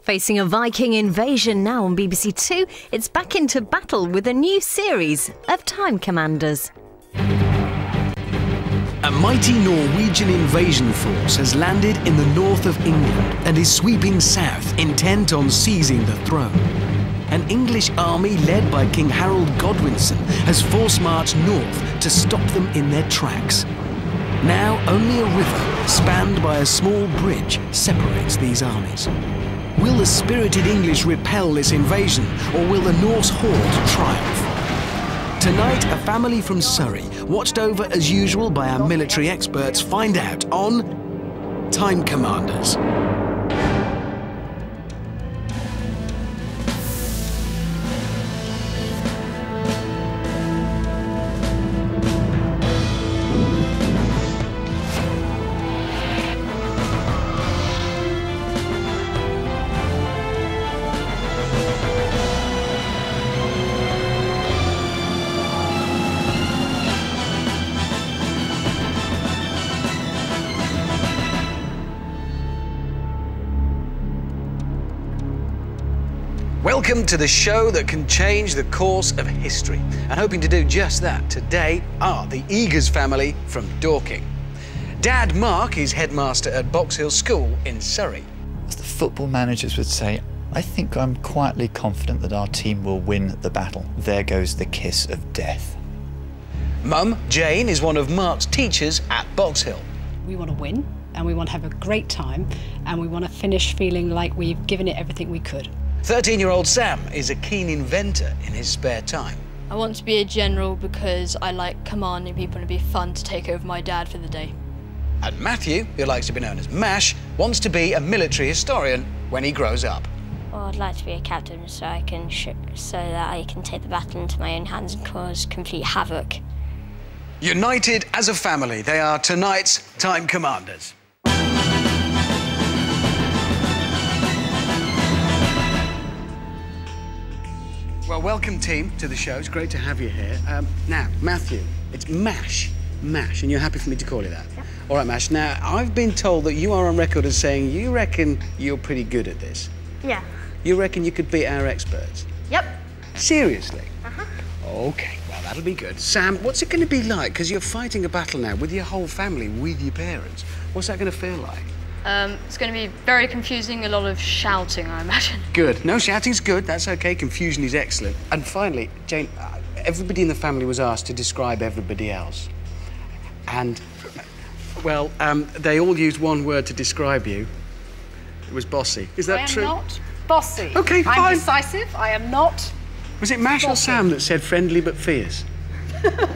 Facing a Viking invasion now on BBC Two, it's back into battle with a new series of Time Commanders. A mighty Norwegian invasion force has landed in the north of England and is sweeping south, intent on seizing the throne. An English army led by King Harold Godwinson has force-marched north to stop them in their tracks. Now only a river, spanned by a small bridge, separates these armies. Will the spirited English repel this invasion, or will the Norse horde triumph? Tonight, a family from Surrey, watched over as usual by our military experts, find out on Time Commanders. Welcome to the show that can change the course of history. And hoping to do just that today are the Eagers family from Dorking. Dad Mark is headmaster at Box Hill School in Surrey. As the football managers would say, I think I'm quietly confident that our team will win the battle. There goes the kiss of death. Mum, Jane, is one of Mark's teachers at Box Hill. We want to win, and we want to have a great time, and we want to finish feeling like we've given it everything we could. 13-year-old Sam is a keen inventor in his spare time. I want to be a general because I like commanding people and it'd be fun to take over my dad for the day. And Matthew, who likes to be known as Mash, wants to be a military historian when he grows up. Well, I'd like to be a captain so that I can take the battle into my own hands and cause complete havoc. United as a family, they are tonight's Time Commanders. Well, welcome, team, to the show. It's great to have you here. Now, Matthew, it's Mash. Mash, and you're happy for me to call you that? Yeah. All right, Mash. Now, I've been told that you are on record as saying you reckon you're pretty good at this. Yeah. You reckon you could beat our experts? Yep. Seriously? Uh-huh. OK, well, that'll be good. Sam, what's it going to be like? Because you're fighting a battle now with your whole family, with your parents. What's that going to feel like? It's going to be very confusing, a lot of shouting, I imagine. Good. No, shouting's good. That's OK. Confusion is excellent. And finally, Jane, everybody in the family was asked to describe everybody else. And, well, they all used one word to describe you. It was bossy. Is that true? I am not bossy. OK, fine. I'm decisive. I am not Was it Mash bossy. or Sam that said friendly but fierce?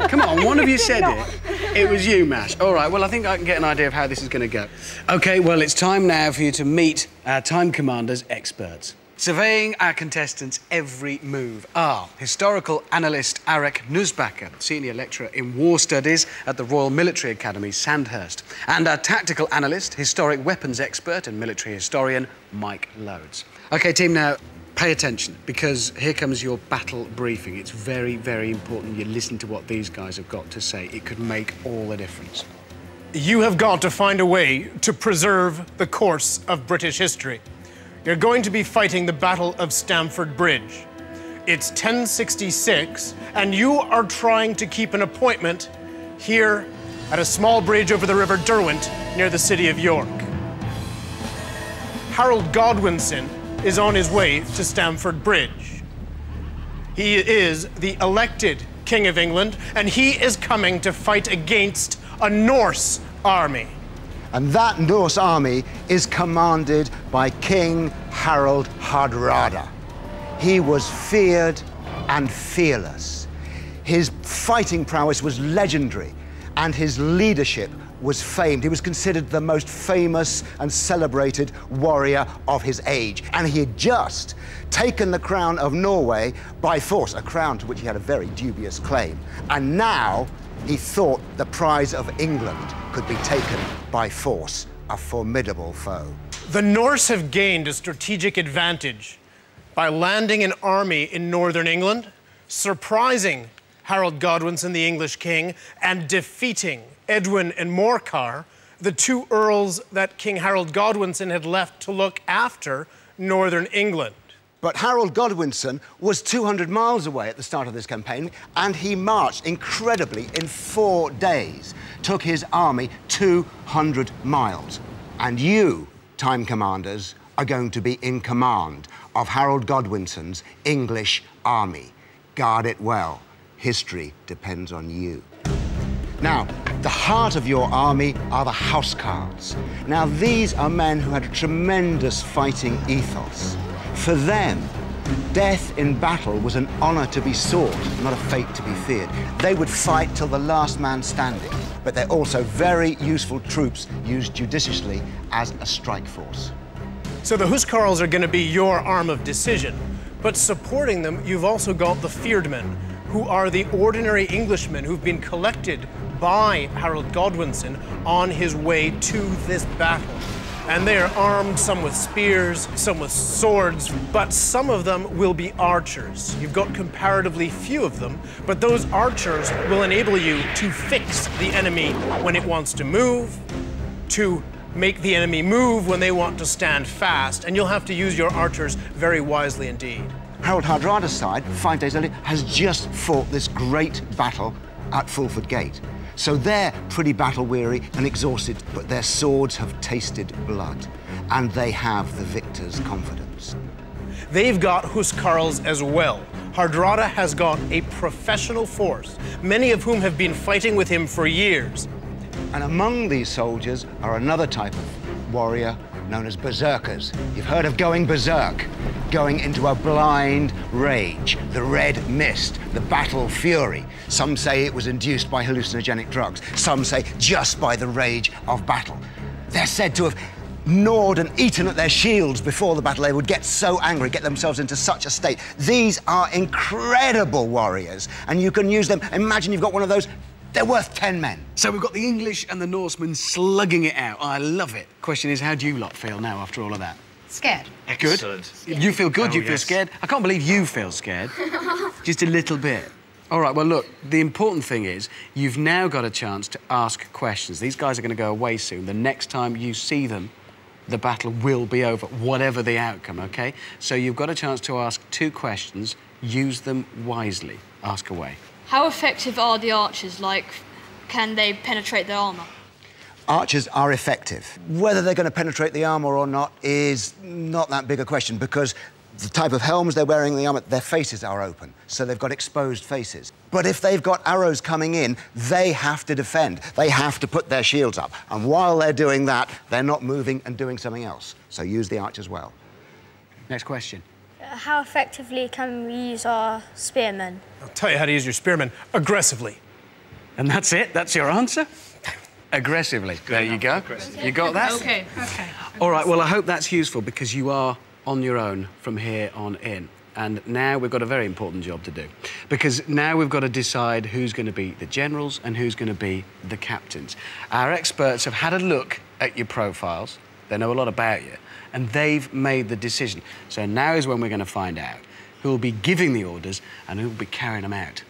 Come on, one of you said it. It was you, Mash. All right, well, I think I can get an idea of how this is going to go. OK, well, it's time now for you to meet our Time Commanders experts. Surveying our contestants' every move are historical analyst Arek Nusbacher, senior lecturer in war studies at the Royal Military Academy, Sandhurst, and our tactical analyst, historic weapons expert and military historian, Mike Loads. OK, team, now, pay attention, because here comes your battle briefing. It's very, very important you listen to what these guys have got to say. It could make all the difference. You have got to find a way to preserve the course of British history. You're going to be fighting the Battle of Stamford Bridge. It's 1066, and you are trying to keep an appointment here at a small bridge over the River Derwent near the city of York. Harold Godwinson is on his way to Stamford Bridge. He is the elected King of England, and he is coming to fight against a Norse army. And that Norse army is commanded by King Harald Hardrada. He was feared and fearless. His fighting prowess was legendary, and his leadership was famed. He was considered the most famous and celebrated warrior of his age. And he had just taken the crown of Norway by force, a crown to which he had a very dubious claim. And now he thought the prize of England could be taken by force, a formidable foe. The Norse have gained a strategic advantage by landing an army in northern England, surprising Harold Godwinson, the English king, and defeating Edwin and Morcar, the two earls that King Harold Godwinson had left to look after northern England. But Harold Godwinson was 200 miles away at the start of this campaign, and he marched incredibly in 4 days, took his army 200 miles. And you, time commanders, are going to be in command of Harold Godwinson's English army. Guard it well. History depends on you. Now, the heart of your army are the housecarls. Now, these are men who had a tremendous fighting ethos. For them, death in battle was an honor to be sought, not a fate to be feared. They would fight till the last man standing, but they're also very useful troops used judiciously as a strike force. So the housecarls are going to be your arm of decision, but supporting them, you've also got the fearedmen, who are the ordinary Englishmen who've been collected by Harold Godwinson on his way to this battle. And they are armed, some with spears, some with swords, but some of them will be archers. You've got comparatively few of them, but those archers will enable you to fix the enemy when it wants to move, to make the enemy move when they want to stand fast, and you'll have to use your archers very wisely indeed. Harold Hardrada's side, 5 days earlier, has just fought this great battle at Fulford Gate. So they're pretty battle-weary and exhausted, but their swords have tasted blood, and they have the victor's confidence. They've got housecarls as well. Hardrada has got a professional force, many of whom have been fighting with him for years. And among these soldiers are another type of warrior known as berserkers. You've heard of going berserk, going into a blind rage, the red mist, the battle fury. Some say it was induced by hallucinogenic drugs. Some say just by the rage of battle. They're said to have gnawed and eaten at their shields before the battle. They would get so angry, get themselves into such a state. These are incredible warriors, and you can use them. Imagine you've got one of those. They're worth 10 men. So we've got the English and the Norsemen slugging it out. I love it. Question is, how do you lot feel now after all of that? Scared. Good. Excellent. You feel good, Oh, you feel yes. scared. I can't believe you feel scared. Just a little bit. All right, well, look, the important thing is you've now got a chance to ask questions. These guys are going to go away soon. The next time you see them, the battle will be over, whatever the outcome, OK? So you've got a chance to ask 2 questions. Use them wisely. Ask away. How effective are the archers? Like, can they penetrate their armour? Archers are effective. Whether they're going to penetrate the armour or not is not that big a question, because the type of helms they're wearing in the armour, their faces are open, so they've got exposed faces. But if they've got arrows coming in, they have to defend. They have to put their shields up. And while they're doing that, they're not moving and doing something else. So use the archers well. Next question. How effectively can we use our spearmen? I'll tell you how to use your spearmen. Aggressively. And that's it? That's your answer? Aggressively. There you go. You got that? OK. All right, well, I hope that's useful, because you are on your own from here on in. And now we've got a very important job to do, because now we've got to decide who's going to be the generals and who's going to be the captains. Our experts have had a look at your profiles. They know a lot about you, and they've made the decision. So now is when we're going to find out who will be giving the orders and who will be carrying them out.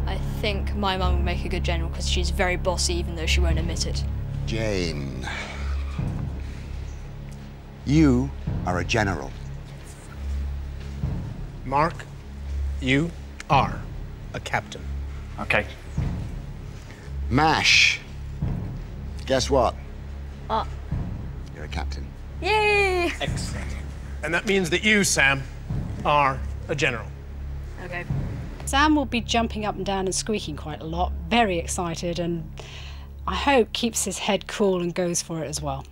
I think my mum would make a good general because she's very bossy, even though she won't admit it. Jane, you are a general. Mark, you are a captain. OK. Mash, guess what? What? You're a captain. Yay! Excellent. And that means that you, Sam, are a general. OK. Sam will be jumping up and down and squeaking quite a lot, very excited, and I hope keeps his head cool and goes for it as well.